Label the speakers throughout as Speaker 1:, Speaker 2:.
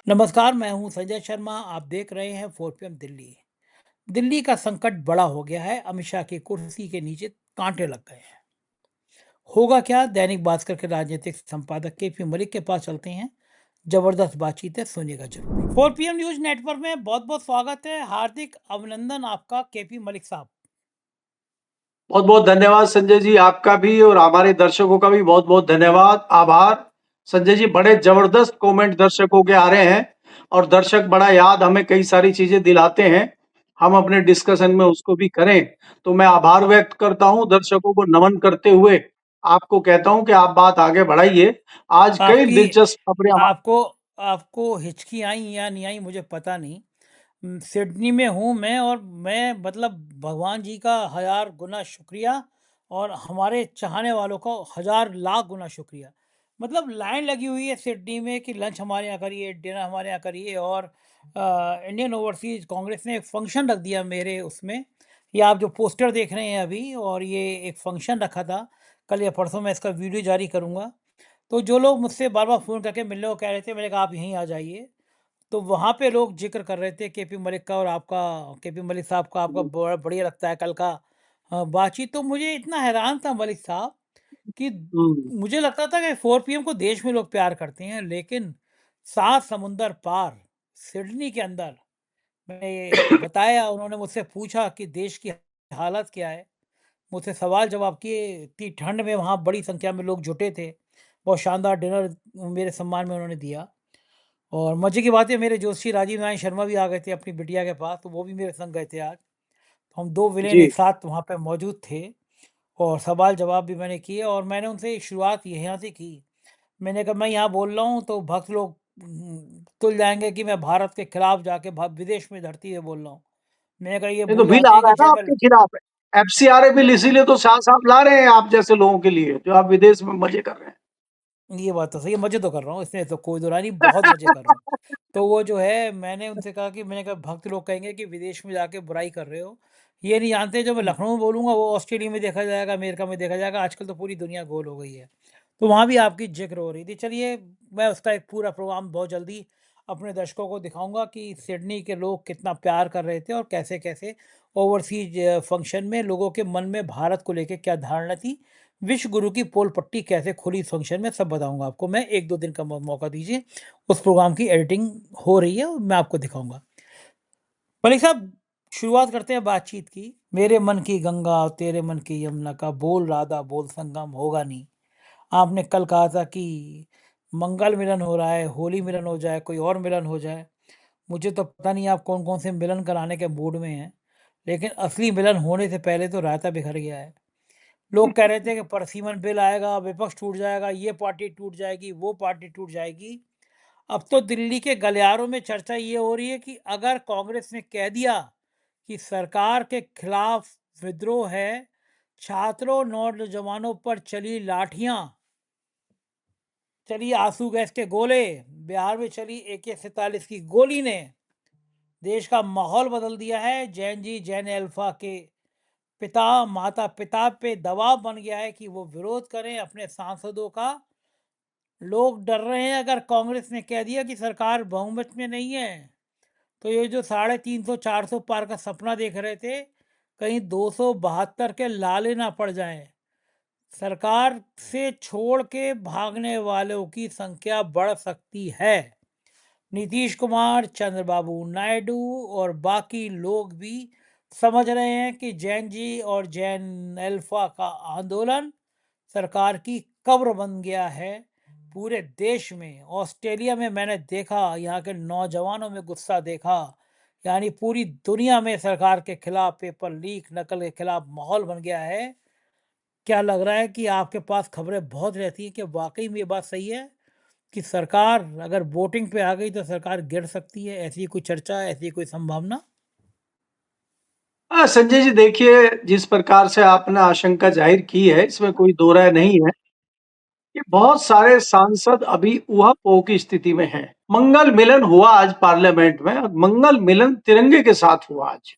Speaker 1: नमस्कार, मैं हूँ संजय शर्मा। आप देख रहे हैं 4 PM दिल्ली। दिल्ली का संकट बड़ा हो गया है। अमित शाह की कुर्सी के नीचे कांटे लग गए हैं। होगा क्या? दैनिक भास्कर के राजनीतिक संपादक केपी मलिक के पास चलते हैं। जबरदस्त बातचीत है, सुनिएगा जरूर। 4 PM न्यूज नेटवर्क में बहुत बहुत स्वागत है। हार्दिक अभिनंदन आपका केपी मलिक साहब।
Speaker 2: बहुत बहुत धन्यवाद संजय जी, आपका भी और हमारे दर्शकों का भी बहुत बहुत धन्यवाद, आभार। संजय जी, बड़े जबरदस्त कमेंट दर्शकों के आ रहे हैं और दर्शक बड़ा याद हमें कई सारी चीजें दिलाते हैं। हम अपने डिस्कशन में उसको भी करें, तो मैं आभार व्यक्त करता हूं, दर्शकों को नमन करते हुए आपको कहता हूं कि आप बात आगे बढ़ाइए। आज कई
Speaker 1: आपकी
Speaker 2: दिलचस्प खबरें
Speaker 1: आपको आपको हिचकी आई या नहीं आई मुझे पता नहीं। सिडनी में हूँ मैं, और मैं मतलब भगवान जी का हजार गुना शुक्रिया और हमारे चाहने वालों का हजार लाख गुना शुक्रिया। मतलब लाइन लगी हुई है सिडनी में कि लंच हमारे यहाँ करिए, डिनर हमारे यहाँ करिए। और इंडियन ओवरसीज कांग्रेस ने एक फंक्शन रख दिया मेरे उसमें। ये आप जो पोस्टर देख रहे हैं अभी, और ये एक फंक्शन रखा था। कल या परसों मैं इसका वीडियो जारी करूँगा। तो जो लोग मुझसे बार बार फ़ोन करके मिलने को कह रहे थे, मैंने कहा आप यहीं आ जाइए। तो वहाँ पे लोग ज़िक्र कर रहे थे केपी मलिक का, और आपका केपी मलिक साहब का आपका बड़ा बढ़िया लगता है कल का बातचीत। तो मुझे इतना हैरान था मलिक साहब कि
Speaker 2: हम्म,
Speaker 1: मुझे लगता था कि 4 PM को देश में लोग प्यार करते हैं, लेकिन 7 समुंदर पार सिडनी के अंदर मैंने ये बताया। उन्होंने मुझसे पूछा कि देश की हालत क्या है। मुझसे सवाल जवाब किए। इतनी ठंड में वहाँ बड़ी संख्या में लोग जुटे थे। बहुत शानदार डिनर मेरे सम्मान में उन्होंने दिया। और मज़े की बात है, मेरे जोशी राजीव नारायण शर्मा भी आ गए थे अपनी बिटिया के पास, तो वो भी मेरे संग गए थे आज। तो हम 2 विलेन
Speaker 2: जी।
Speaker 1: एक साथ वहाँ पे मौजूद थे, और सवाल जवाब भी मैंने किए। और मैंने उनसे शुरुआत यहाँ से की। मैंने कहा मैं यहाँ बोल रहा हूँ तो भक्त लोग तुल जाएँगे कि मैं भारत के खिलाफ जाके विदेश में धरती है बोल रहा हूँ। मैंने कहा ये
Speaker 2: नहीं तो
Speaker 1: भूल
Speaker 2: बिल
Speaker 1: जाते
Speaker 2: आ
Speaker 1: हैं
Speaker 2: रहा
Speaker 1: कि
Speaker 2: है ना
Speaker 1: जब मैं
Speaker 2: आपके खिलाफ, एफसीआरए बिल, इसीलिए तो साफ साफ ला रहे हैं आप जैसे लोगों के लिए जो आप विदेश में मजे कर रहे हैं।
Speaker 1: ये बात तो सही है, मज़े तो कर रहा हूँ, इसमें तो कोई दो राय नहीं, बहुत मज़े कर रहा हूँ। तो वो जो है, मैंने उनसे कहा कि मैंने कहा भक्त लोग कहेंगे कि विदेश में जाके बुराई कर रहे हो। ये नहीं जानते जो मैं लखनऊ में बोलूँगा वो ऑस्ट्रेलिया में देखा जाएगा, अमेरिका में देखा जाएगा। आजकल तो पूरी दुनिया गोल हो गई है। तो वहाँ भी आपकी ज़िक्र हो रही थी। चलिए, मैं उसका एक पूरा प्रोग्राम बहुत जल्दी अपने दर्शकों को दिखाऊँगा कि सिडनी के लोग कितना प्यार कर रहे थे, और कैसे-कैसे ओवरसीज़ फंक्शन में लोगों के मन में भारत को लेके क्या धारणा थी। विश्व गुरु की पोल पट्टी कैसे खुली इस फंक्शन में, सब बताऊँगा आपको मैं। 1-2 दिन का मौका दीजिए। उस प्रोग्राम की एडिटिंग हो रही है और मैं आपको दिखाऊँगा। मलिक साहब, शुरुआत करते हैं बातचीत की। मेरे मन की गंगा तेरे मन की यमुना का बोल राधा बोल संगम होगा नहीं। आपने कल कहा था कि मंगल मिलन हो रहा है, होली मिलन हो जाए, कोई और मिलन हो जाए। मुझे तो पता नहीं आप कौन-कौन से मिलन कराने के मूड में हैं, लेकिन असली मिलन होने से पहले तो रायता बिखर गया है। लोग कह रहे थे कि परसिमन बिल आएगा, विपक्ष टूट जाएगा, ये पार्टी टूट जाएगी, वो पार्टी टूट जाएगी। अब तो दिल्ली के गलियारों में चर्चा ये हो रही है कि अगर कांग्रेस ने कह दिया कि सरकार के खिलाफ विद्रोह है, छात्रों नौजवानों पर चली लाठियां, चली आंसू गैस के गोले, बिहार में चली AK-47 की गोली ने देश का माहौल बदल दिया है। जैन जी, जैन अल्फा के पिता माता पिता पे दबाव बन गया है कि वो विरोध करें अपने सांसदों का। लोग डर रहे हैं, अगर कांग्रेस ने कह दिया कि सरकार बहुमत में नहीं है, तो ये जो 350-400 पार का सपना देख रहे थे, कहीं 272 के लाले ना पड़ जाएं। सरकार से छोड़ के भागने वालों की संख्या बढ़ सकती है। नीतीश कुमार, चंद्रबाबू नायडू और बाकी लोग भी समझ रहे हैं कि जैन जी और जैन अल्फा का आंदोलन सरकार की कब्र बन गया है। पूरे देश में, ऑस्ट्रेलिया में मैंने देखा, यहाँ के नौजवानों में गुस्सा देखा। यानी पूरी दुनिया में सरकार के खिलाफ, पेपर लीक नकल के खिलाफ माहौल बन गया है। क्या लग रहा है कि आपके पास खबरें बहुत रहती हैं कि वाकई में ये बात सही है कि सरकार अगर वोटिंग पे आ गई तो सरकार गिर सकती है? ऐसी कोई चर्चा, ऐसी कोई संभावना?
Speaker 2: संजय जी, देखिए, जिस प्रकार से आपने आशंका जाहिर की है इसमें कोई दो राय नहीं है कि बहुत सारे सांसद अभी ऊहापोह की स्थिति में हैं। मंगल मिलन हुआ आज पार्लियामेंट में, और मंगल मिलन तिरंगे के साथ हुआ आज,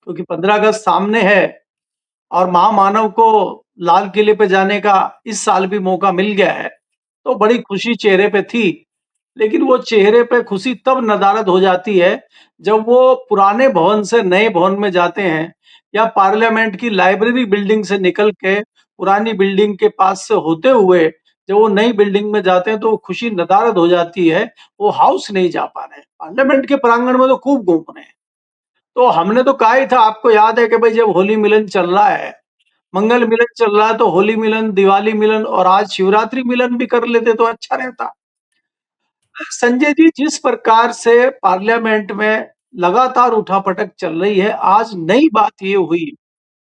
Speaker 2: क्योंकि 15 अगस्त सामने है और महामानव को लाल किले पे जाने का इस साल भी मौका मिल गया है, तो बड़ी खुशी चेहरे पे थी। लेकिन वो चेहरे पे खुशी तब नदारद हो जाती है, जब वो पुराने भवन से नए भवन में जाते हैं या पार्लियामेंट की लाइब्रेरी बिल्डिंग से निकल के पुरानी बिल्डिंग के पास से होते हुए जब वो नई बिल्डिंग में जाते हैं तो वो खुशी नदारद हो जाती है, वो हाउस नहीं जा पा रहे हैं। पार्लियामेंट के प्रांगण में तो खूब घूम रहे हैं। तो हमने तो कहा ही था, आपको याद है कि भाई जब होली मिलन चल रहा है, मंगल मिलन चल रहा है, तो होली मिलन, दिवाली मिलन और आज शिवरात्रि मिलन भी कर लेते तो अच्छा रहता। संजय जी, जिस प्रकार से पार्लियामेंट में लगातार उठापटक चल रही है, आज नई बात ये हुई,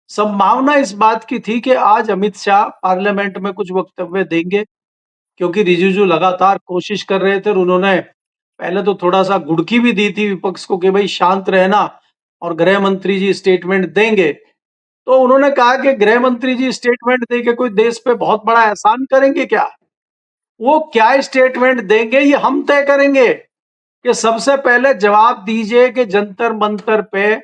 Speaker 2: संभावना इस बात की थी कि आज अमित शाह पार्लियामेंट में कुछ वक्तव्य देंगे, क्योंकि रिजिजू लगातार कोशिश कर रहे थे और उन्होंने पहले तो थोड़ा-सा गुड़की भी दी थी विपक्ष को कि भई शांत रहना और गृह मंत्री जी स्टेटमेंट देंगे। तो उन्होंने कहा कि गृह मंत्री जी स्टेटमेंट देके कोई देश पे बहुत बड़ा एहसान करेंगे क्या? वो क्या स्टेटमेंट देंगे ये हम तय करेंगे, कि सबसे पहले जवाब दीजिए कि जंतर-मंतर पे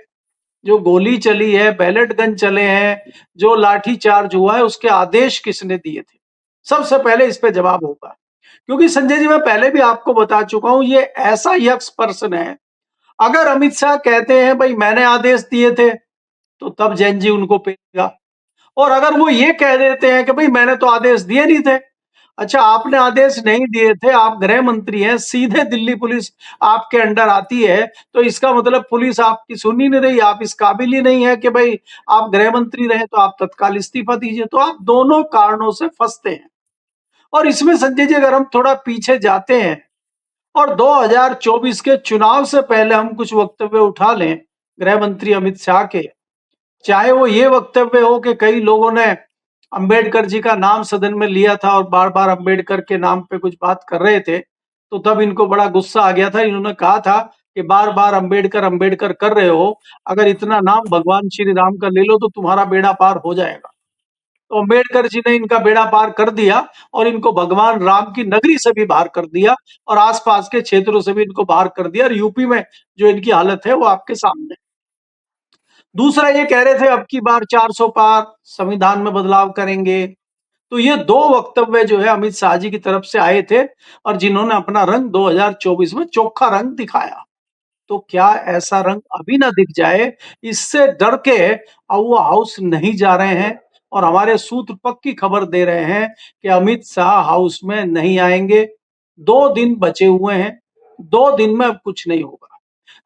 Speaker 2: जो गोली चली है, बैलेट गन चले हैं, जो लाठी चार्ज हुआ है, उसके आदेश किसने दिए थे? सबसे पहले इस पे जवाब होगा। क्योंकि संजय जी, मैं पहले भी आपको बता चुका हूँ, ये ऐसा यक्स पर्सन है, अगर अमित शाह कहते हैं भई मैंने आदेश दिए थे, तो तब जैन जी उनको पेलेगा। और अगर वो ये कह देते हैं कि भई मैंने तो आदेश दिए नहीं थे। अच्छा, आपने आदेश नहीं दिए थे, आप गृह मंत्री हैं, सीधे दिल्ली पुलिस आपके अंडर आती है, तो इसका मतलब पुलिस आपकी सुन ही नहीं रही, आप इस काबिल ही नहीं है कि भई आप गृह मंत्री रहे, तो आप तत्काल इस्तीफा दीजिए। तो आप दोनों कारणों से फँसते हैं। और इसमें संजय जी, अगर हम थोड़ा पीछे जाते हैं और 2024 के चुनाव से पहले हम कुछ वक्तव्य उठा लें गृह मंत्री अमित शाह के, चाहे वो ये वक्तव्य हो कि कई लोगों ने अंबेडकर जी का नाम सदन में लिया था और बार-बार अंबेडकर के नाम पे कुछ बात कर रहे थे, तो तब इनको बड़ा गुस्सा आ गया था। इन्होंने कहा था कि बार-बार अंबेडकर, अंबेडकर कर रहे हो, अगर इतना नाम भगवान श्री राम का ले लो तो तुम्हारा बेड़ा पार हो जाएगा। तो अम्बेडकर जी ने इनका बेड़ा पार कर दिया और इनको भगवान राम की नगरी से भी बाहर कर दिया और आस-पास के क्षेत्रों से भी इनको बाहर कर दिया और यूपी में जो इनकी हालत है वो आपके सामने है। दूसरा, ये कह रहे थे अब की बार 400 पार, संविधान में बदलाव करेंगे। तो ये 2 वक्तव्य जो है अमित शाह जी की तरफ से आए थे और जिन्होंने अपना रंग 2024 में चोखा रंग दिखाया। तो क्या ऐसा रंग अभी ना दिख जाए, इससे डर के अब वो हाउस नहीं जा रहे हैं और हमारे सूत्र पक्की खबर दे रहे हैं कि अमित शाह हाउस में नहीं आएँगे। 2 दिन बचे हुए हैं, 2 दिन में अब कुछ नहीं होगा।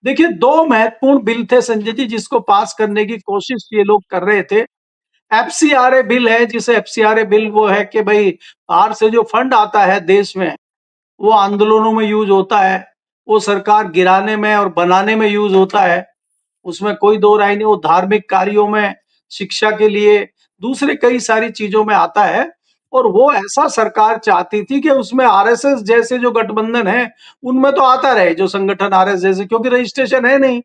Speaker 2: देखिए, 2 महत्वपूर्ण बिल थे संजय जी, जिसको पास करने की कोशिश ये लोग कर रहे थे। एफसीआरए बिल है, जिसे एफसीआरए बिल वो है कि भई बाहर से जो फंड आता है देश में, वो आंदोलनों में यूज़ होता है, वो सरकार गिराने में और बनाने में यूज़ होता है। उसमें कोई दो राय नहीं, वो धार्मिक कार्यों में, शिक्षा के लिए, दूसरे कई सारी चीज़ों में आता है और वो ऐसा सरकार चाहती थी कि उसमें आरएसएस जैसे जो गठबंधन है, उनमें तो आता रहे जो संगठन आरएसएस जैसे, क्योंकि रजिस्ट्रेशन है नहीं।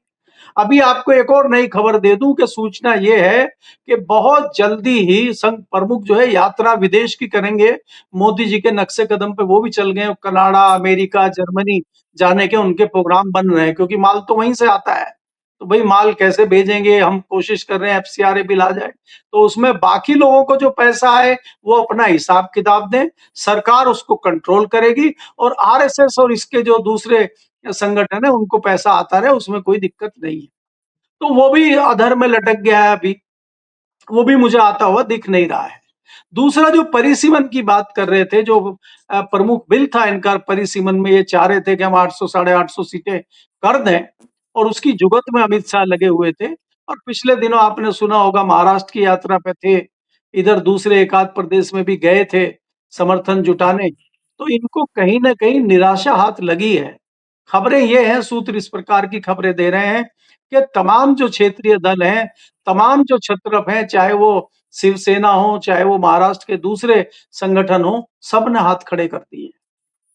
Speaker 2: अभी आपको एक और नई खबर दे दूं कि सूचना ये है कि बहुत जल्दी ही संघ प्रमुख जो है यात्रा विदेश की करेंगे। मोदी जी के नक्शे कदम पे वो भी चल गए, कनाडा, अमेरिका, जर्मनी जाने के उनके प्रोग्राम बन रहे हैं, क्योंकि माल तो वहीं से आता है। तो भाई माल कैसे भेजेंगे, हम कोशिश कर रहे हैं एफसीआरए बिल आ जाए, तो उसमें बाकी लोगों को जो पैसा आए वो अपना हिसाब किताब दें, सरकार उसको कंट्रोल करेगी और आरएसएस और इसके जो दूसरे संगठन है उनको पैसा आता रहे, उसमें कोई दिक्कत नहीं है। तो वो भी अधर में लटक गया है अभी, वो भी मुझे आता हुआ दिख नहीं रहा है। दूसरा, जो परिसीमन की बात कर रहे थे, जो प्रमुख बिल था इनका परिसीमन में, ये चाह रहे थे कि हम 800 साढ़े 800 सीटें कर दें और उसकी जुगत में अमित शाह लगे हुए थे। और पिछले दिनों आपने सुना होगा महाराष्ट्र की यात्रा पे थे, इधर दूसरे एक आध प्रदेश में भी गए थे समर्थन जुटाने। तो इनको कहीं न कहीं निराशा हाथ लगी है। खबरें ये हैं, सूत्र इस प्रकार की खबरें दे रहे हैं कि तमाम जो क्षेत्रीय दल हैं, तमाम जो क्षत्रप हैं, चाहे वो शिवसेना हो, चाहे वो महाराष्ट्र के दूसरे संगठन हो, सबने हाथ खड़े कर दिए।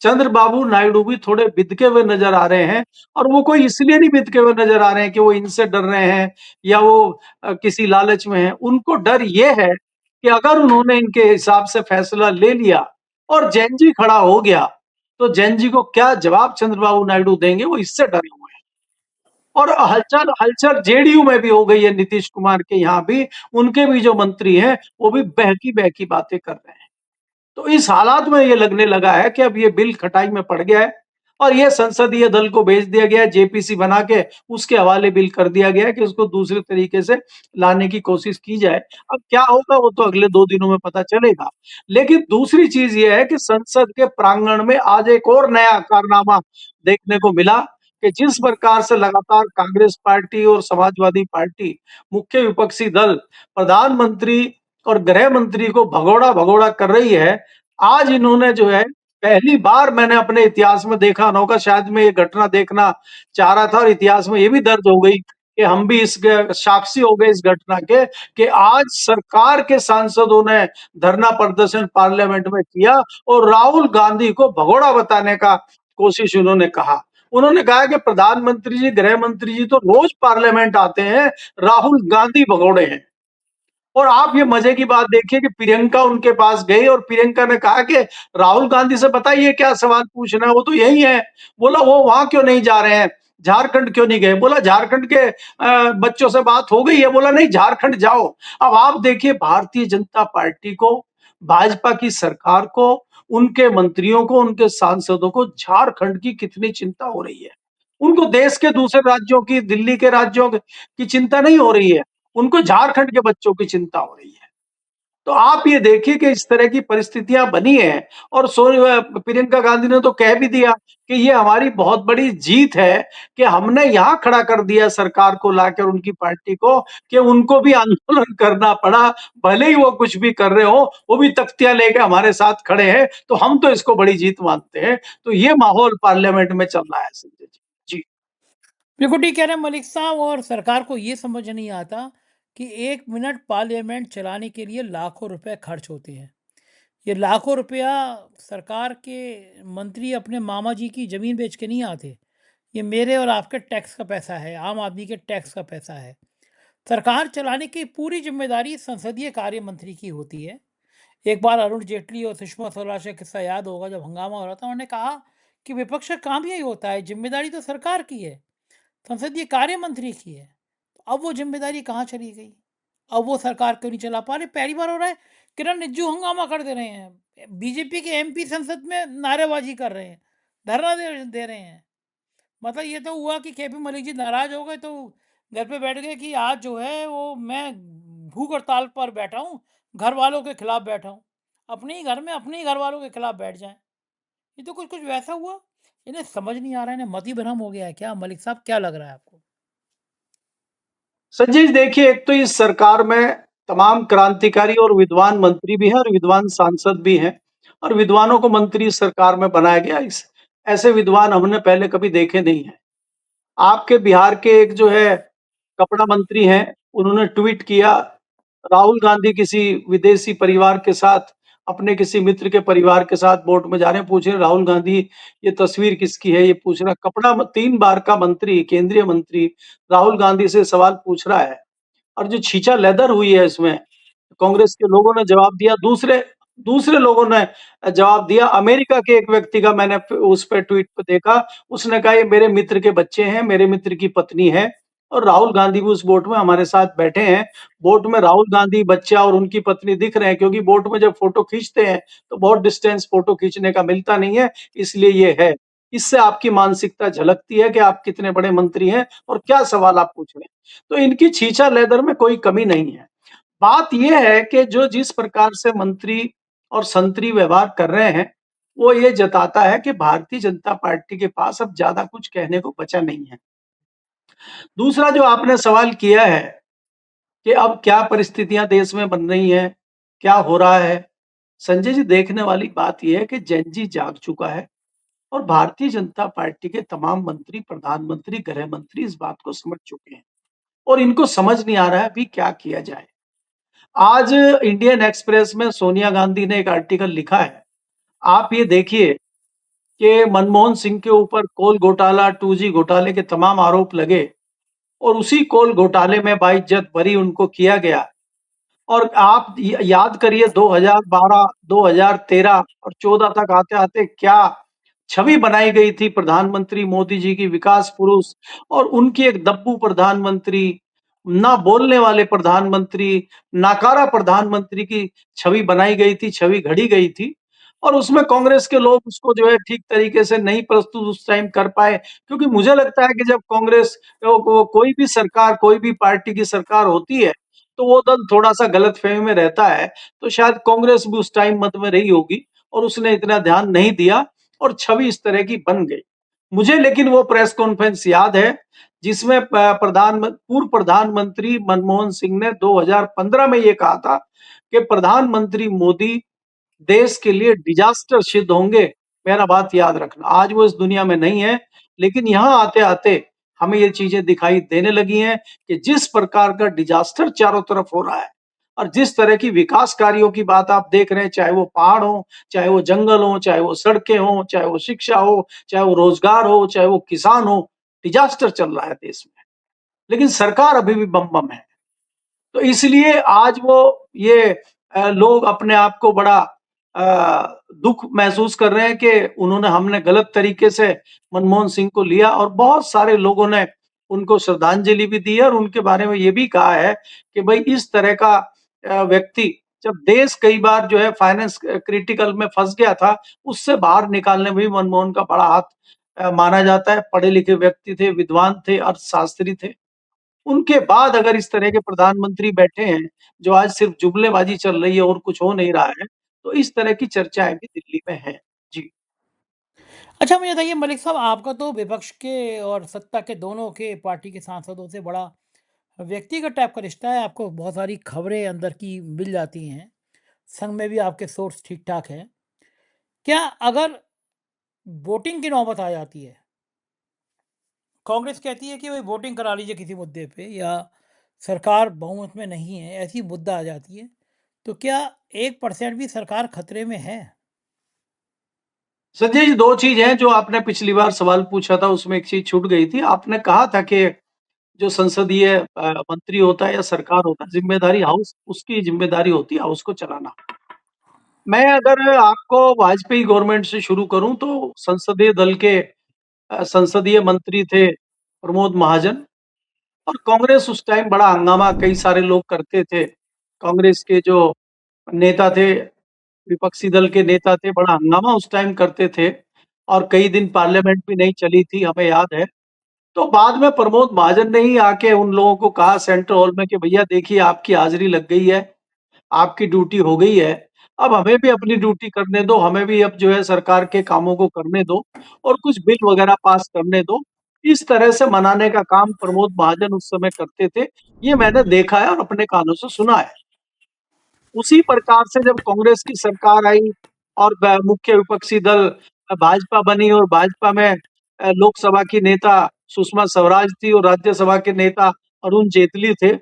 Speaker 2: चंद्रबाबू नायडू भी थोड़े बिदके हुए नज़र आ रहे हैं और वो कोई इसलिए नहीं बिदके हुए नज़र आ रहे हैं कि वो इनसे डर रहे हैं या वो किसी लालच में हैं। उनको डर ये है कि अगर उन्होंने इनके हिसाब से फैसला ले लिया और जैन जी खड़ा हो गया, तो जैन जी को क्या जवाब चंद्रबाबू नायडू देंगे, वो इससे डरे हुए हैं। और हलचल हलचल जेडीयू में भी हो गई है, नीतीश कुमार के यहाँ भी, उनके भी जो मंत्री हैं, वो भी बहकी-बहकी बातें कर रहे हैं। तो इस हालात में ये लगने लगा है कि अब ये बिल खटाई में पड़ गया है। और ये संसदीय दल को भेज दिया गया, जेपीसी बना के उसके हवाले बिल कर दिया गया है कि उसको दूसरे तरीके से लाने की कोशिश की जाए। अब क्या होगा वो तो अगले 2 दिनों में पता चलेगा। लेकिन दूसरी चीज़ ये है कि संसद के प्रांगण में आज एक और नया कारनामा देखने को मिला कि जिस प्रकार से लगातार कांग्रेस पार्टी और समाजवादी पार्टी, मुख्य विपक्षी दल, प्रधानमंत्री और गृह मंत्री को भगोड़ा-भगोड़ा कर रही है, आज इन्होंने जो है पहली बार मैंने अपने इतिहास में देखा होगा, शायद मैं ये घटना देखना चाह रहा था और इतिहास में ये भी दर्ज हो गई कि हम भी इस साक्षी हो गए इस घटना के कि आज सरकार के सांसदों ने धरना प्रदर्शन पार्लियामेंट में किया और राहुल गांधी को भगोड़ा बताने का कोशिश उन्होंने कहा। उन्होंने कहा कि प्रधानमंत्री जी, गृह मंत्री जी तो रोज पार्लियामेंट आते हैं, राहुल गांधी भगोड़े हैं। और आप ये मजे की बात देखिए कि प्रियंका उनके पास गई और प्रियंका ने कहा कि राहुल गांधी से बताइए क्या सवाल पूछना है, वो तो यही है। बोला वो वहां क्यों नहीं जा रहे हैं, झारखंड क्यों नहीं गए? बोला झारखंड के बच्चों से बात हो गई है। बोला नहीं, झारखंड जाओ। अब आप देखिए भारतीय जनता पार्टी को, भाजपा की सरकार को, उनके मंत्रियों को, उनके सांसदों को झारखंड की कितनी चिंता हो रही है। उनको देश के दूसरे राज्यों की, दिल्ली के राज्यों की चिंता नहीं हो रही है, उनको झारखंड के बच्चों की चिंता हो रही है। तो आप ये देखिए कि इस तरह की परिस्थितियां बनी हैं और प्रियंका गांधी ने तो कह भी दिया कि ये हमारी बहुत बड़ी जीत है कि हमने यहाँ खड़ा कर दिया सरकार को लाकर उनकी पार्टी को कि उनको भी आंदोलन करना पड़ा, भले ही वो कुछ भी कर रहे हो, वो भी तख्तियां लेके हमारे साथ खड़े हैं, तो हम तो इसको बड़ी जीत मानते हैं। तो ये माहौल पार्लियामेंट में चल रहा है संजय जी। जी।
Speaker 1: बिल्कुल ठीक कह रहे हैं मलिक साहब, और सरकार को ये समझ नहीं आता कि 1 मिनट पार्लियामेंट चलाने के लिए लाखों रुपए खर्च होते हैं। ये लाखों रुपया सरकार के मंत्री अपने मामा जी की ज़मीन बेच के नहीं आते। ये मेरे और आपके टैक्स का पैसा है, आम आदमी के टैक्स का पैसा है। सरकार चलाने की पूरी ज़िम्मेदारी संसदीय कार्य मंत्री की होती है। एक बार अरुण जेटली और सुषमा स्वराज का किस्सा याद होगा, जब हंगामा हो रहा था, उन्होंने कहा कि विपक्ष का काम यही होता है, ज़िम्मेदारी तो सरकार की है, संसदीय कार्य मंत्री की है। तो अब वो ज़िम्मेदारी कहाँ चली गई? अब वो सरकार क्यों नहीं चला पा रहे? पहली बार हो रहा है, किरण रिज्जू हंगामा कर दे रहे हैं। बीजेपी के एमपी संसद में नारेबाजी कर रहे हैं, धरना दे रहे हैं। मतलब ये तो हुआ कि केपी मलिक जी नाराज़ हो गए, तो घर पे बैठ गए कि आज जो है वो मैं भूख हड़ताल पर बैठा हूँ, घर वालों के खिलाफ बैठा हूँ। अपने ही घर में अपने ही घर वालों के खिलाफ बैठ जाएँ। ये तो कुछ कुछ वैसा हुआ। इन्हें समझ नहीं आ रहा है, इन्हें मति भ्रम हो गया है क्या? मलिक साहब, क्या लग रहा है आपको?
Speaker 2: संजय जी देखिए, एक तो इस सरकार में तमाम क्रांतिकारी और विद्वान मंत्री भी हैं और विद्वान सांसद भी हैं और विद्वानों को मंत्री इस सरकार में बनाया गया। इस ऐसे विद्वान हमने पहले कभी देखे नहीं हैं। आपके बिहार के एक जो है कपड़ा मंत्री हैं, उन्होंने ट्वीट किया, राहुल गांधी किसी विदेशी परिवार के साथ, अपने किसी मित्र के परिवार के साथ बोट में जा रहे हैं, पूछ रहे हैं राहुल गांधी ये तस्वीर किसकी है? ये पूछ रहा है। कपड़ा 3 बार का मंत्री, केंद्रीय मंत्री राहुल गांधी से सवाल पूछ रहा है और जो छींचा लेदर हुई है इसमें, कांग्रेस के लोगों ने जवाब दिया, दूसरे दूसरे लोगों ने जवाब दिया। अमेरिका के एक व्यक्ति का मैंने उस पे ट्वीट पे देखा, उसने कहा ये मेरे मित्र के बच्चे हैं, मेरे मित्र की पत्नी है और राहुल गांधी भी उस बोट में हमारे साथ बैठे हैं। बोट में राहुल गांधी, बच्चा और उनकी पत्नी दिख रहे हैं क्योंकि बोट में जब फोटो खींचते हैं तो बहुत डिस्टेंस फोटो खींचने का मिलता नहीं है, इसलिए ये है। इससे आपकी मानसिकता झलकती है कि आप कितने बड़े मंत्री हैं और क्या सवाल आप पूछ रहे हैं। तो इनकी छीछा लेदर में कोई कमी नहीं है। बात ये है कि जो जिस प्रकार से मंत्री और संतरी व्यवहार कर रहे हैं, वो ये जताता है कि भारतीय जनता पार्टी के पास अब ज़्यादा कुछ कहने को बचा नहीं है। दूसरा जो आपने सवाल किया है कि अब क्या परिस्थितियाँ देश में बन रही हैं, क्या हो रहा है? संजय जी देखने वाली बात ये है कि जेन ज़ी जाग चुका है और भारतीय जनता पार्टी के तमाम मंत्री, प्रधानमंत्री, गृह मंत्री इस बात को समझ चुके हैं और इनको समझ नहीं आ रहा है अभी क्या किया जाए। आज इंडियन एक्सप्रेस में सोनिया गांधी ने एक आर्टिकल लिखा है। आप ये देखिए कि मनमोहन सिंह के ऊपर कोल घोटाला, 2G घोटाले के तमाम आरोप लगे और उसी कोल घोटाले में बाइज्जत बरी उनको किया गया। और आप याद करिए 2012, 2013 और 14 तक आते-आते क्या छवि बनाई गई थी प्रधानमंत्री मोदी जी की, विकास पुरुष, और उनकी एक दब्बू प्रधानमंत्री, ना बोलने वाले प्रधानमंत्री, नाकारा प्रधानमंत्री की छवि बनाई गई थी, छवि घड़ी गई थी। और उसमें कांग्रेस के लोग उसको जो है ठीक तरीके से नहीं प्रस्तुत उस टाइम कर पाए, क्योंकि मुझे लगता है कि जब कांग्रेस कोई भी सरकार, कोई भी पार्टी की सरकार होती है, तो वो दल थोड़ा-सा गलतफ़हमी में रहता है, तो शायद कांग्रेस भी उस टाइम मत में रही होगी और उसने इतना ध्यान नहीं दिया और छवि इस तरह की बन गई। मुझे लेकिन वो प्रेस कॉन्फ्रेंस याद है, जिसमें पूर्व प्रधानमंत्री मनमोहन सिंह ने 2015 में ये कहा था कि प्रधानमंत्री मोदी देश के लिए डिजास्टर सिद्ध होंगे, मेरा बात याद रखना। आज वो इस दुनिया में नहीं है, लेकिन यहाँ आते-आते हमें ये चीज़ें दिखाई देने लगी हैं कि जिस प्रकार का डिजास्टर चारों तरफ हो रहा है और जिस तरह की विकास कार्यों की बात आप देख रहे हैं, चाहे वो पहाड़ हो, चाहे वो जंगल हो, चाहे वो सड़कें हों, चाहे वो शिक्षा हो, चाहे वो रोजगार हो, चाहे वो किसान हो, डिजास्टर चल रहा है देश में। लेकिन सरकार अभी भी बम-बम है। तो इसलिए आज वो ये लोग अपने आप को बड़ा दुःख महसूस कर रहे हैं कि उन्होंने हमने गलत तरीके से मनमोहन सिंह को लिया और बहुत सारे लोगों ने उनको श्रद्धांजलि भी दी है और उनके बारे में ये भी कहा है कि भाई इस तरह का व्यक्ति जब देश कई बार जो है फाइनेंस क्रिटिकल में फँस गया था, उससे बाहर निकालने में भी मनमोहन का बड़ा हाथ माना जाता है। पढ़े-लिखे व्यक्ति थे, विद्वान थे, अर्थशास्त्री थे। उनके बाद अगर इस तरह के प्रधानमंत्री बैठे हैं, जो आज सिर्फ़ जुमलेबाज़ी चल रही है और कुछ हो नहीं रहा है, तो इस तरह की चर्चाएँ भी दिल्ली में हैं। जी।
Speaker 1: अच्छा मुझे बताइए मलिक साहब, आपका तो विपक्ष के और सत्ता के दोनों के पार्टी के सांसदों से बड़ा व्यक्तिगत टाइप का रिश्ता है, आपको बहुत सारी खबरें अंदर की मिल जाती हैं, संग में भी आपके सोर्स ठीक-ठाक हैं। क्या अगर वोटिंग की नौबत आ जाती है, कांग्रेस कहती है कि भई वोटिंग करा लीजिए किसी मुद्दे पे, या सरकार बहुमत में नहीं है, ऐसी मुद्दा आ जाती है, तो क्या 1% भी सरकार खतरे में है?
Speaker 2: संजय जी 2 चीज़ हैं जो आपने पिछली बार सवाल पूछा था उसमें एक चीज़ छूट गई थी। आपने कहा था कि जो संसदीय मंत्री होता है या सरकार होता है, ज़िम्मेदारी हाउस उसकी ज़िम्मेदारी होती है हाउस को चलाना। मैं अगर आपको वाजपेयी गवर्नमेंट से शुरू करूँ तो संसदीय दल के संसदीय मंत्री थे प्रमोद महाजन और कांग्रेस उस टाइम बड़ा हंगामा कई सारे लोग करते थे। कांग्रेस के जो नेता थे, विपक्षी दल के नेता थे, बड़ा हंगामा उस टाइम करते थे और कई दिन पार्लियामेंट भी नहीं चली थी, हमें याद है। तो बाद में प्रमोद महाजन ने ही आके उन लोगों को कहा सेंट्रल हॉल में कि भैया देखिए आपकी हाज़िरी लग गई है, आपकी ड्यूटी हो गई है, अब हमें भी अपनी ड्यूटी करने दो, हमें भी अब जो है सरकार के कामों को करने दो और कुछ बिल वगैरह पास करने दो। इस तरह से मनाने का काम प्रमोद महाजन उस समय करते थे, ये मैंने देखा है और अपने कानों से सुना है। उसी प्रकार से जब कांग्रेस की सरकार आई और मुख्य विपक्षी दल भाजपा बनी और भाजपा में लोकसभा की नेता सुषमा स्वराज थी और राज्यसभा के नेता अरुण जेटली थे।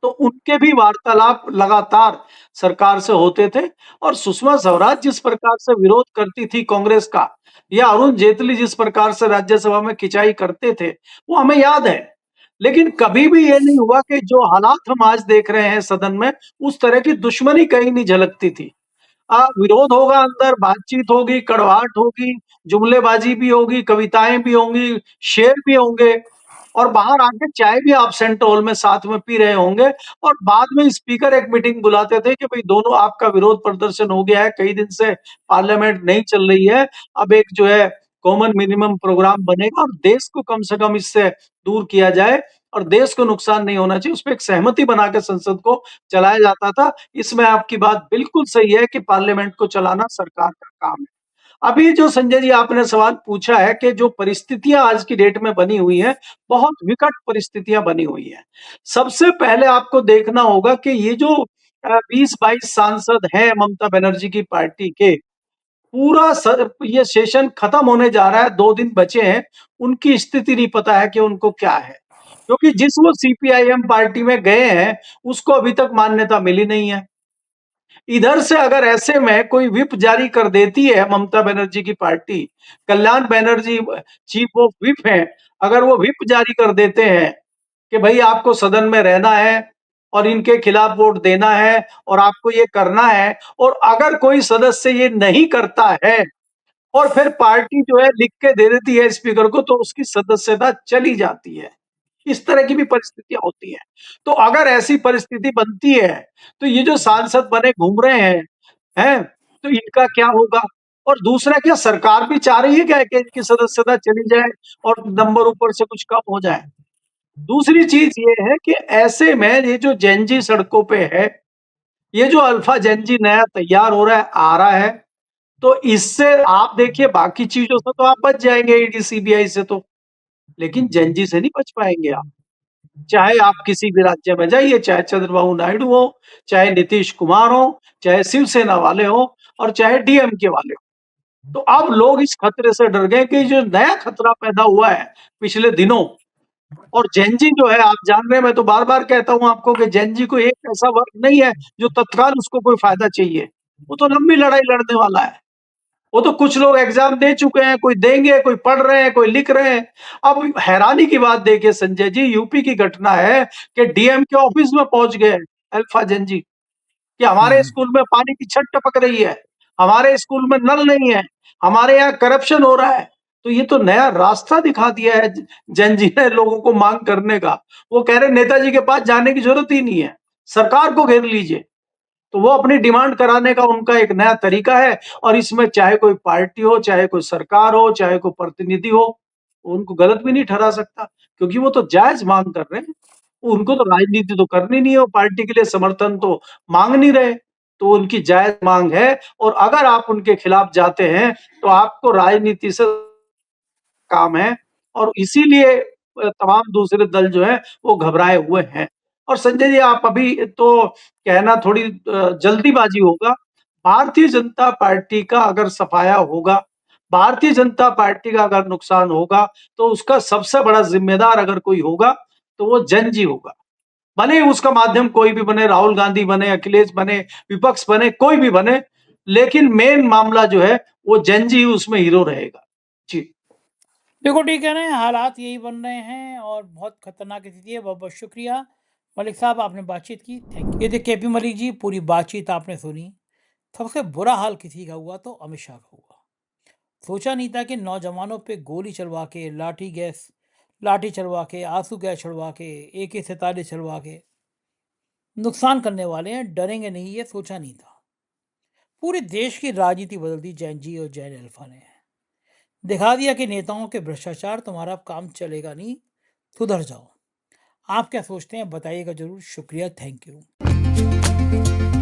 Speaker 2: तो उनके भी वार्तालाप लगातार सरकार से होते थे और सुषमा स्वराज जिस प्रकार से विरोध करती थी कांग्रेस का या अरुण जेटली जिस प्रकार से राज्यसभा में खिंचाई करते थे, वो हमें याद है। लेकिन कभी भी ये नहीं हुआ कि जो हालात हम आज देख रहे हैं सदन में, उस तरह की दुश्मनी कहीं नहीं झलकती थी। विरोध होगा अंदर, बातचीत होगी, कड़वाहट होगी, जुमलेबाजी भी होगी, कविताएँ भी होंगी, शेर भी होंगे और बाहर आके चाय भी आप सेंट्रल हॉल में साथ में पी रहे होंगे और बाद में स्पीकर एक मीटिंग बुलाते थे कि भई दोनों आपका विरोध प्रदर्शन हो गया है, कई दिन से पार्लियामेंट नहीं चल रही है, अब एक जो है कॉमन मिनिमम प्रोग्राम बनेगा और देश को कम से कम इससे दूर किया जाए और देश को नुकसान नहीं होना चाहिए, उसपे एक सहमति बना के संसद को चलाया जाता था। इसमें आपकी बात बिल्कुल सही है कि पार्लियामेंट को चलाना सरकार का काम है। अभी जो संजय जी आपने सवाल पूछा है कि जो परिस्थितियाँ आज की डेट में बनी हुई हैं, बहुत विकट परिस्थितियाँ बनी हुई हैं। सबसे पहले आपको देखना होगा कि ये जो 20-22 सांसद हैं ममता बनर्जी की पार्टी के, पूरा ये सेशन खत्म होने जा रहा है, 2 दिन बचे हैं, उनकी स्थिति नहीं पता है कि उनको क्या है। क्योंकि जिस वो सीपीआईएम पार्टी में गए हैं, उसको अभी तक मान्यता मिली नहीं है। इधर से अगर ऐसे में कोई व्हिप जारी कर देती है ममता बनर्जी की party, Kalyan Banerjee chief of whip हैं, अगर वो व्हिप जारी कर देते हैं कि भई आपको सदन में रहना है और इनके खिलाफ वोट देना है और आपको ये करना है और अगर कोई सदस्य ये नहीं करता है और फिर पार्टी जो है लिख के दे देती है स्पीकर को तो उसकी सदस्यता चली जाती है। इस तरह की भी परिस्थितियाँ होती हैं। तो अगर ऐसी परिस्थिति बनती है, तो ये जो सांसद बने घूम रहे हैं, हैं? तो इनका क्या होगा? और दूसरा क्या सरकार भी चाह रही है क्या कि इनकी सदस्यता चली जाए और नंबर ऊपर से कुछ कम हो जाए? दूसरी चीज़ ये है कि ऐसे में ये जो जेन ज़ी सड़कों पे है, ये जो अल्फा जेन ज़ी नया तैयार हो रहा है, आ रहा है, तो इससे आप देखिए बाकी चीज़ों से तो आप बच जाएँगे ईडी, सीबीआई से तो, लेकिन जेन ज़ी से नहीं बच पाएँगे आप। चाहे आप किसी भी राज्य में जाइए, चाहे चंद्रबाबू नायडू हो, चाहे नीतीश कुमार हो, चाहे शिवसेना वाले हों और चाहे डीएमके वाले हों। तो अब लोग इस खतरे से डर गए कि जो नया खतरा पैदा हुआ है पिछले दिनों और जेन ज़ी जो है आप जान रहे हैं मैं तो बार-बार कहता हूँ आपको कि जेन ज़ी कोई एक ऐसा वर्ग नहीं है जो तत्काल उसको कोई फ़ायदा चाहिए। वो तो लंबी लड़ाई लड़ने वाला है। वो तो कुछ लोग एग्ज़ाम दे चुके हैं, कोई देंगे, कोई पढ़ रहे हैं, कोई लिख रहे हैं। अब हैरानी की बात देखिए संजय जी, यूपी की घटना है कि डीएम के ऑफ़िस में पहुँच गए अल्फा जेन ज़ी कि
Speaker 1: हुँ,
Speaker 2: हमारे
Speaker 1: हुँ।
Speaker 2: स्कूल में पानी की छत टपक रही है, हमारे स्कूल में नल नहीं है, हमारे यहाँ करप्शन हो रहा है। तो ये तो नया रास्ता दिखा दिया है जेन ज़ी ने लोगों को माँग करने का। वो कह रहे हैं नेताजी के पास जाने की ज़रूरत ही नहीं है, सरकार को घेर लीजिए। तो वो अपनी डिमांड कराने का उनका एक नया तरीका है और इसमें चाहे कोई पार्टी हो, चाहे कोई सरकार हो, चाहे कोई प्रतिनिधि हो, उनको गलत भी नहीं ठहरा सकता क्योंकि वो तो जायज़ माँग कर रहे हैं। उनको तो राजनीति तो करनी नहीं है, वो पार्टी के लिए समर्थन तो माँग नहीं रहे। तो उनकी जायज़ माँग है और अगर आप उनके खिलाफ जाते हैं, तो आपको राजनीति से काम है और इसीलिए तमाम दूसरे दल जो हैं, वो घबराए हुए हैं। और संजय जी आप अभी तो कहना थोड़ी जल्दीबाज़ी होगा। भारतीय जनता पार्टी का अगर सफाया होगा, भारतीय जनता पार्टी का अगर नुकसान होगा, तो उसका सबसे बड़ा ज़िम्मेदार अगर कोई होगा, तो वो जेन ज़ी होगा। भले ही उसका माध्यम कोई भी बने, राहुल गांधी बने, अखिलेश बने, विपक्ष बने, कोई भी बने, लेकिन मेन मामला जो है, वो जेन ज़ी उसमें हीरो रहेगा। जी।
Speaker 1: बिल्कुल ठीक कह रहे हैं, हालात यही बन रहे हैं और बहुत खतरनाक स्थिति है। बहुत-बहुत शुक्रिया मलिक साहब आपने बातचीत की, थैंक यू। ये थे केपी मलिक जी, पूरी बातचीत आपने सुनी। सबसे बुरा हाल किसी का हुआ तो अमित शाह का हुआ। सोचा नहीं था कि नौजवानों पे गोली चलवा के, लाठी चलवा के, आंसू गैस छुड़वा के, AK-47 चलवा के नुकसान करने वाले हैं, डरेंगे नहीं ये सोचा नहीं था। पूरे देश की राजनीति बदल दी जैन जी और जैन अल्फा ने। दिखा दिया कि नेताओं के भ्रष्टाचार तुम्हारा अब काम चलेगा नहीं, सुधर जाओ। आप क्या सोचते हैं बताइएगा ज़रूर। शुक्रिया, थैंक यू।